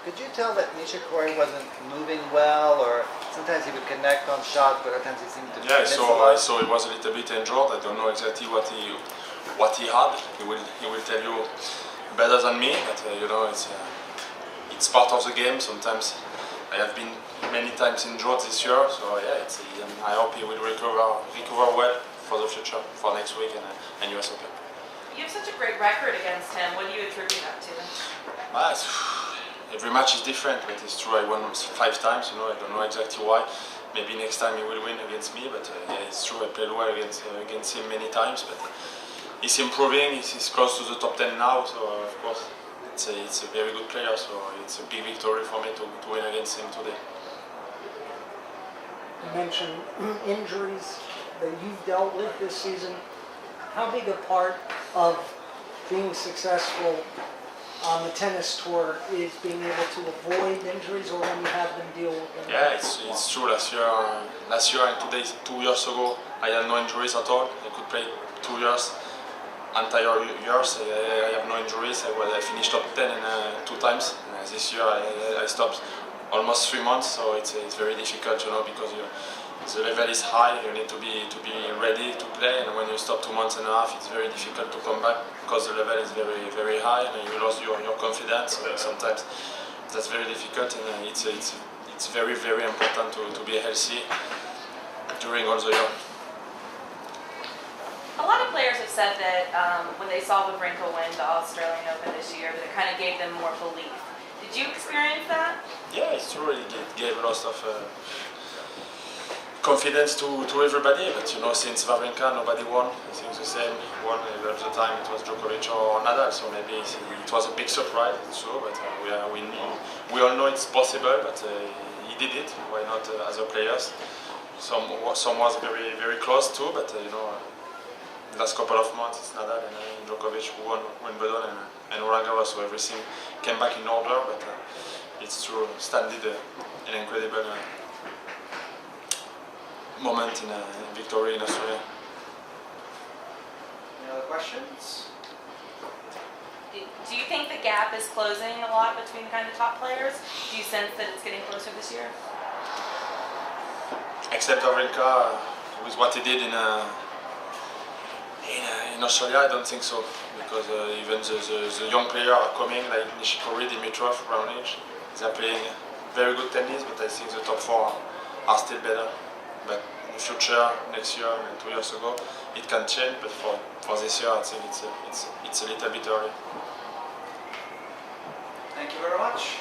Could you tell that Nishikori wasn't moving well, or sometimes he would connect on shots, but other times he seemed to miss a lot? I saw he was a little bit injured. I don't know exactly what he had. He will tell you better than me, but it's part of the game. Sometimes I have been many times injured this year, so yeah, I hope he will recover well for the future, for next week and US Open. You have such a great record against him. What do you attribute that to? Every match is different, but it's true I won 5 times. I don't know exactly why. Maybe next time he will win against me, but yeah, it's true I played well against him many times. But he's improving. He's close to the top 10 now, so of course it's a very good player. So it's a big victory for me to win against him today. You mentioned injuries that you've dealt with this season. How big a part of being successful on the tennis tour is being able to avoid injuries, or when you have them, deal with them? Yeah, it's true. Last year and today, 2 years ago, I had no injuries at all. I could play 2 years, entire years. I have no injuries. I finished top 10 2 times. This year I stopped almost 3 months, so it's very difficult, because the level is high. You need to be ready to play, and when you stop 2 months and a half, it's very difficult to come back because the level is very, very high, and you lose your confidence. Sometimes that's very difficult, and it's very, very important to be healthy during all the year. A lot of players have said that when they saw Wawrinka win the Australian Open this year, that it kind of gave them more belief. Did you experience that? Yeah, it's true. It gave a lot of confidence to everybody, but since Wawrinka nobody won. I think the same won all the time. It was Djokovic or Nadal, so maybe it was a big surprise. It's true, but we all know it's possible. But he did it. Why not other players? Some was very, very close too, but the last couple of months it's Nadal and Djokovic who won Wimbledon and Roland Garros, so everything came back in order. But it's true, Stan did an incredible moment in victory in Australia. Any other questions? Do you think the gap is closing a lot between kind of top players? Do you sense that it's getting closer this year? Except Wawrinka, with what he did in Australia, I don't think so, because even the young players are coming, like Nishikori, Dimitrov, Raonic. They are playing very good tennis, but I think the top 4 are still better. But in the future, next year and 2 years ago, it can change. But for this year, I think it's a little bit early. Thank you very much.